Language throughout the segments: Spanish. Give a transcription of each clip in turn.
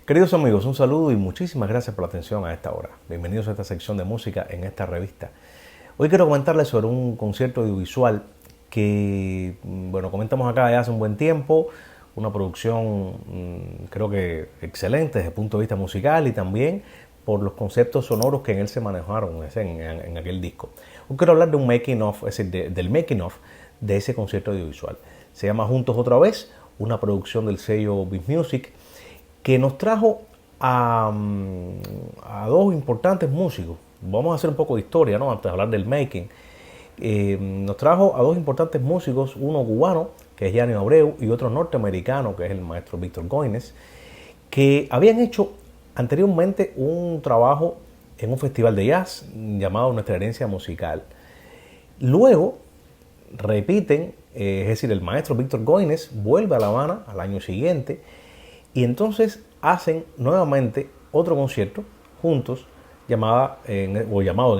Queridos amigos, un saludo y muchísimas gracias por la atención a esta hora. Bienvenidos a esta sección de música en esta revista. Hoy quiero comentarles sobre un concierto audiovisual que, comentamos acá ya hace un buen tiempo, una producción creo que excelente desde el punto de vista musical y también por los conceptos sonoros que en él se manejaron en aquel disco. Hoy quiero hablar de un making of, es decir, del making of de ese concierto audiovisual. Se llama Juntos Otra Vez, una producción del sello Beat Music, que nos trajo a dos importantes músicos. Vamos a hacer un poco de historia, ¿no? Antes de hablar del making. Nos trajo a dos importantes músicos, uno cubano, que es Yanni Abreu, y otro norteamericano, que es el maestro Víctor Goines, que habían hecho anteriormente un trabajo en un festival de jazz llamado Nuestra Herencia Musical. Luego repiten, es decir, el maestro Víctor Goines vuelve a La Habana al año siguiente y entonces hacen nuevamente otro concierto juntos, llamado en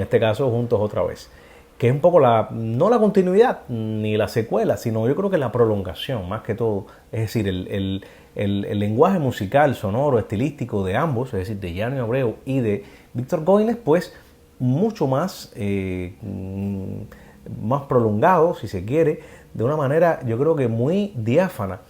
este caso Juntos Otra Vez, que es un poco no la continuidad ni la secuela, sino yo creo que la prolongación más que todo, es decir, el lenguaje musical, sonoro, estilístico de ambos, es decir, de Yanni Abreu y de Víctor Goines, pues mucho más prolongado, si se quiere, de una manera yo creo que muy diáfana,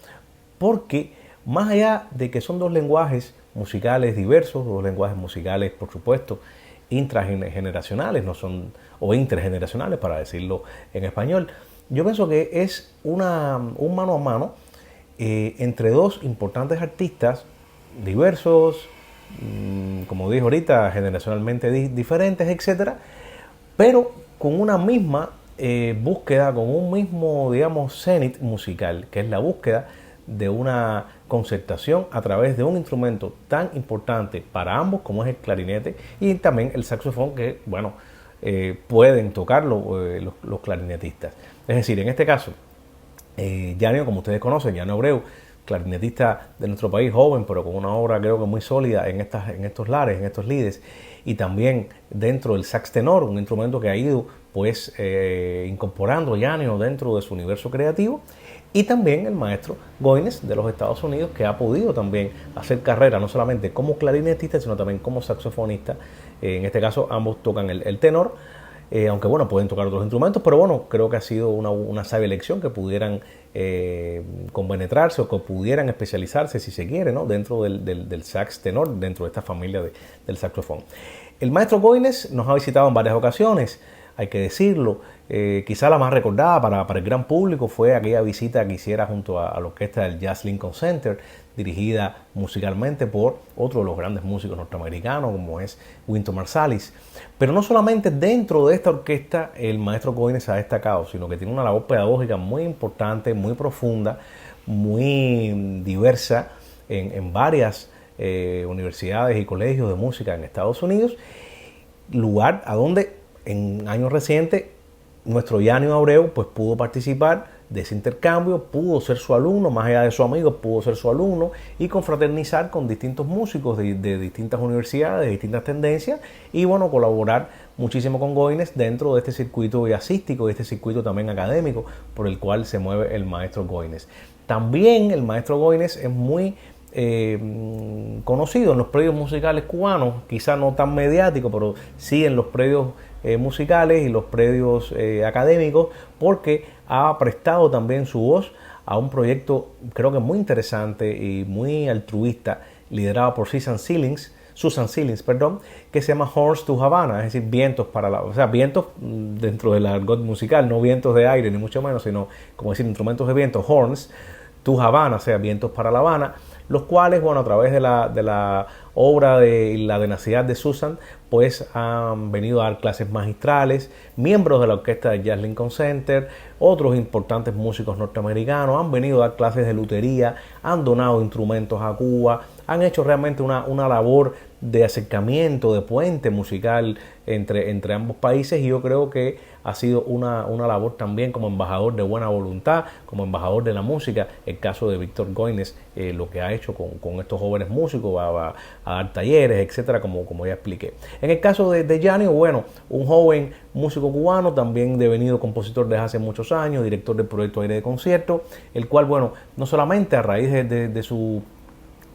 porque más allá de que son dos lenguajes musicales diversos, dos lenguajes musicales, por supuesto, intrageneracionales, no son, o intergeneracionales para decirlo en español, yo pienso que es un mano a mano entre dos importantes artistas diversos, como dije ahorita, generacionalmente diferentes, etcétera, pero con una misma búsqueda, con un mismo, digamos, cenit musical, que es la búsqueda de una concertación a través de un instrumento tan importante para ambos como es el clarinete y también el saxofón que, pueden tocarlo los clarinetistas. Es decir, en este caso, Yanni, como ustedes conocen, Yanni Abreu, clarinetista de nuestro país, joven, pero con una obra creo que muy sólida en estos lares, en estos lides, y también dentro del sax tenor, un instrumento que ha ido pues incorporando Yanni dentro de su universo creativo, y también el maestro Goines de los Estados Unidos, que ha podido también hacer carrera no solamente como clarinetista, sino también como saxofonista. En este caso ambos tocan el tenor, aunque pueden tocar otros instrumentos, pero creo que ha sido una sabia elección que pudieran compenetrarse o que pudieran especializarse, si se quiere, ¿no? Dentro del sax tenor, dentro de esta familia del saxofón. El maestro Goines nos ha visitado en varias ocasiones, hay que decirlo. Quizá la más recordada para el gran público fue aquella visita que hiciera junto a la orquesta del Jazz Lincoln Center, dirigida musicalmente por otro de los grandes músicos norteamericanos, como es Wynton Marsalis. Pero no solamente dentro de esta orquesta el maestro Goines ha destacado, sino que tiene una labor pedagógica muy importante, muy profunda, muy diversa en varias universidades y colegios de música en Estados Unidos, lugar a donde en años recientes nuestro Yanni Abreu pues pudo participar de ese intercambio, pudo ser su alumno, más allá de su amigo, pudo ser su alumno y confraternizar con distintos músicos de distintas universidades, de distintas tendencias y colaborar muchísimo con Goines dentro de este circuito jazzístico, de este circuito también académico por el cual se mueve el maestro Goines. También el maestro Goines es muy conocido en los predios musicales cubanos, quizá no tan mediático, pero sí en los predios musicales y los predios académicos, porque ha prestado también su voz a un proyecto creo que muy interesante y muy altruista, liderado por Susan Sillings, que se llama Horns to Havana, es decir, vientos vientos dentro del argot musical, no vientos de aire ni mucho menos, sino como decir instrumentos de viento, horns to Havana, o sea, vientos para La Habana, los cuales, a través de la obra y la tenacidad de Susan, pues han venido a dar clases magistrales, miembros de la orquesta del Jazz Lincoln Center, otros importantes músicos norteamericanos, han venido a dar clases de lutería, han donado instrumentos a Cuba, han hecho realmente una labor de acercamiento, de puente musical entre ambos países, y yo creo que ha sido una labor también como embajador de buena voluntad, como embajador de la música, el caso de Víctor Goines, lo que ha hecho con estos jóvenes músicos, a dar talleres, etcétera, como ya expliqué. En el caso de Yanni, un joven músico cubano, también devenido compositor desde hace muchos años, director del proyecto Aire de Concierto, el cual, no solamente a raíz de su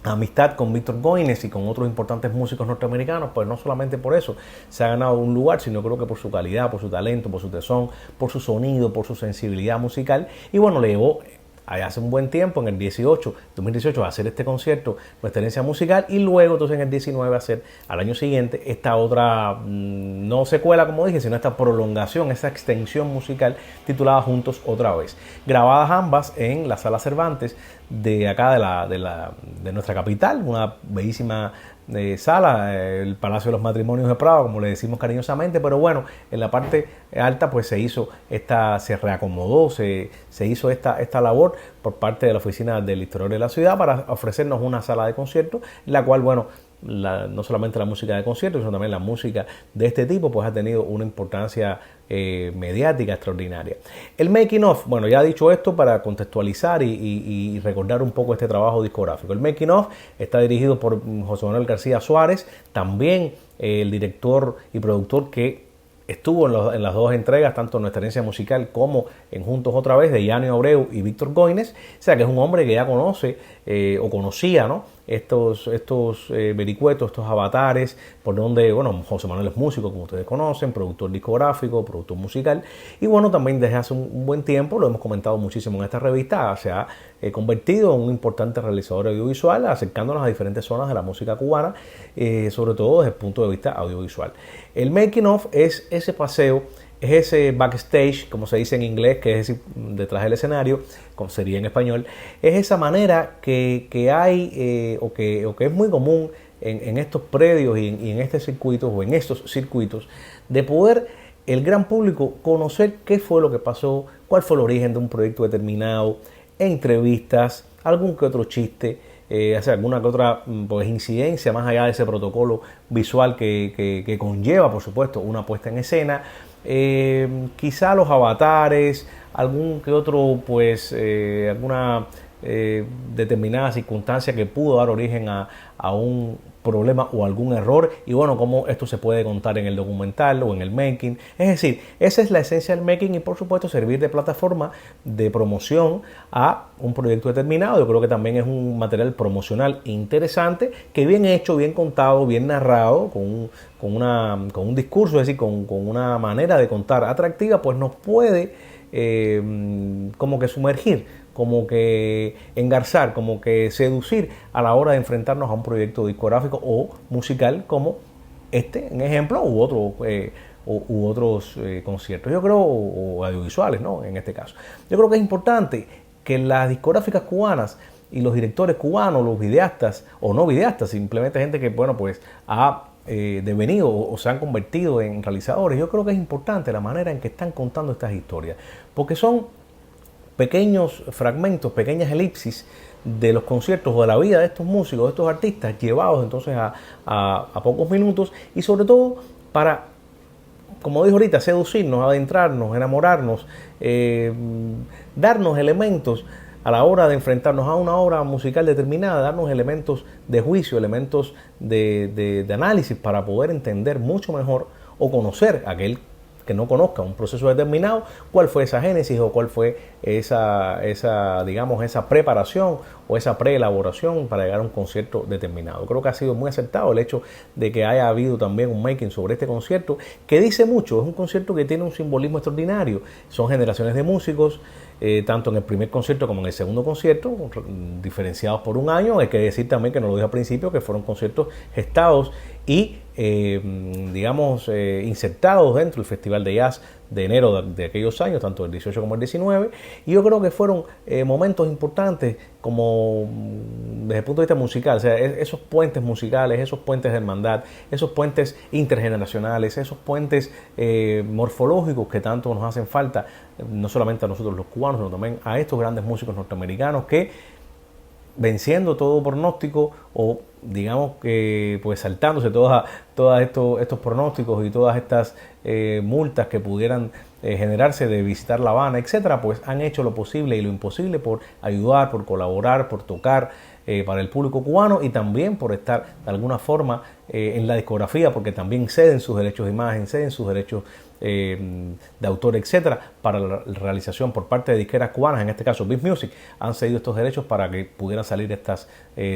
amistad con Víctor Goines y con otros importantes músicos norteamericanos, pues no solamente por eso se ha ganado un lugar, sino creo que por su calidad, por su talento, por su tesón, por su sonido, por su sensibilidad musical. Y bueno, le llevó hace un buen tiempo, en el 2018, a hacer este concierto, nuestra herencia musical, y luego entonces en el 19 a hacer al año siguiente esta otra, no secuela como dije, sino esta prolongación, esa extensión musical titulada Juntos Otra Vez, grabadas ambas en la Sala Cervantes de acá de nuestra capital, una bellísima sala, el Palacio de los Matrimonios de Prado, como le decimos cariñosamente, pero bueno, en la parte alta pues se reacomodó, se hizo esta labor por parte de la oficina del historiador de la ciudad para ofrecernos una sala de conciertos, la cual, bueno, no solamente la música de conciertos, sino también la música de este tipo, pues ha tenido una importancia mediática extraordinaria. El making of, bueno, ya he dicho esto para contextualizar y recordar un poco este trabajo discográfico. El making of está dirigido por José Manuel García Suárez, también el director y productor que estuvo en las dos entregas, tanto en nuestra herencia musical como en Juntos Otra Vez, de Yanni Abreu y Víctor Goines. O sea que es un hombre que ya conoce o conocía, ¿no?, estos vericuetos, estos avatares, por donde, bueno, José Manuel es músico, como ustedes conocen, productor discográfico, productor musical, y bueno, también desde hace un buen tiempo, lo hemos comentado muchísimo en esta revista, se ha convertido en un importante realizador audiovisual, acercándonos a diferentes zonas de la música cubana, sobre todo desde el punto de vista audiovisual. El making of es ese paseo, es ese backstage, como se dice en inglés, que es decir, detrás del escenario, como sería en español, es esa manera que hay o que es muy común en estos predios y en estos circuitos, de poder el gran público conocer qué fue lo que pasó, cuál fue el origen de un proyecto determinado, entrevistas, algún que otro chiste, alguna que otra pues, incidencia más allá de ese protocolo visual que conlleva, por supuesto, una puesta en escena. Quizá los avatares, algún que otro, pues, alguna determinada circunstancia que pudo dar origen a un problema o algún error, y bueno, cómo esto se puede contar en el documental o en el making. Es decir, esa es la esencia del making, y por supuesto servir de plataforma de promoción a un proyecto determinado. Yo creo que también es un material promocional interesante, que bien hecho, bien contado, bien narrado, con un discurso, es decir, con una manera de contar atractiva, pues nos puede como que sumergir, como que engarzar, como que seducir a la hora de enfrentarnos a un proyecto discográfico o musical como en ejemplo, u otros conciertos, yo creo, o audiovisuales, ¿no?, en este caso. Yo creo que es importante que las discográficas cubanas y los directores cubanos, los videastas o no videastas, simplemente gente que, bueno, pues ha devenido o se han convertido en realizadores, yo creo que es importante la manera en que están contando estas historias, porque son pequeños fragmentos, pequeñas elipsis de los conciertos o de la vida de estos músicos, de estos artistas, llevados entonces a pocos minutos, y sobre todo para, como dijo ahorita, seducirnos, adentrarnos, enamorarnos, darnos elementos a la hora de enfrentarnos a una obra musical determinada, darnos elementos de juicio, elementos de análisis para poder entender mucho mejor o conocer aquel que no conozca un proceso determinado, cuál fue esa génesis o cuál fue esa preparación o esa preelaboración para llegar a un concierto determinado. Creo que ha sido muy acertado el hecho de que haya habido también un making sobre este concierto, que dice mucho. Es un concierto que tiene un simbolismo extraordinario. Son generaciones de músicos, tanto en el primer concierto como en el segundo concierto, diferenciados por un año. Hay que decir también, que nos lo dije al principio, que fueron conciertos gestados y insertados dentro del Festival de Jazz de enero de aquellos años, tanto el 18 como el 19, y yo creo que fueron momentos importantes como desde el punto de vista musical, o sea, esos puentes musicales, esos puentes de hermandad, esos puentes intergeneracionales, esos puentes morfológicos que tanto nos hacen falta, no solamente a nosotros los cubanos, sino también a estos grandes músicos norteamericanos que, venciendo todo pronóstico, o digamos que pues saltándose todos estos pronósticos y todas estas multas que pudieran generarse de visitar La Habana, etcétera, pues han hecho lo posible y lo imposible por ayudar, por colaborar, por tocar para el público cubano, y también por estar de alguna forma en la discografía, porque también ceden sus derechos de imagen, ceden sus derechos de autor, etcétera, para la realización por parte de disqueras cubanas, en este caso Beat Music, han cedido estos derechos para que pudieran salir estas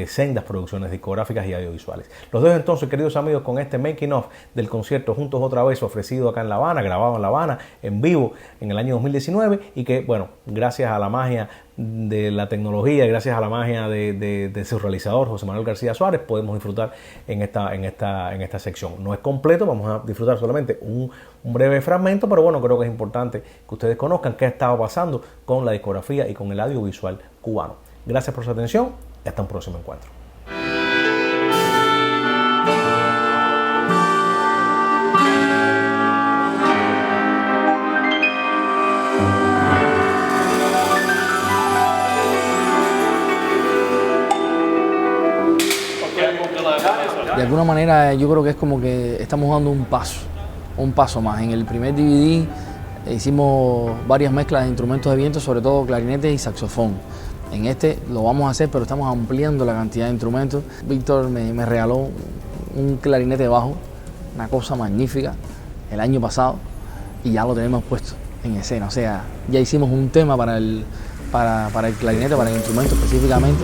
sendas producciones discográficas y audiovisuales. Los dejo entonces, queridos amigos, con este making of del concierto Juntos Otra Vez, ofrecido acá en La Habana, grabado en La Habana, en vivo en el año 2019, y que, bueno, gracias a la magia de la tecnología, gracias a la magia de su realizador, José Manuel García Suárez, podemos disfrutar en esta sección. No es completo, vamos a disfrutar solamente un breve fragmento, pero bueno, creo que es importante que ustedes conozcan qué ha estado pasando con la discografía y con el audiovisual cubano. Gracias por su atención y hasta un próximo encuentro. De alguna manera yo creo que es como que estamos dando un paso más. En el primer DVD hicimos varias mezclas de instrumentos de viento, sobre todo clarinetes y saxofón. En este lo vamos a hacer, pero estamos ampliando la cantidad de instrumentos. Víctor me regaló un clarinete bajo, una cosa magnífica, el año pasado, y ya lo tenemos puesto en escena. O sea, ya hicimos un tema para el clarinete, para el instrumento específicamente.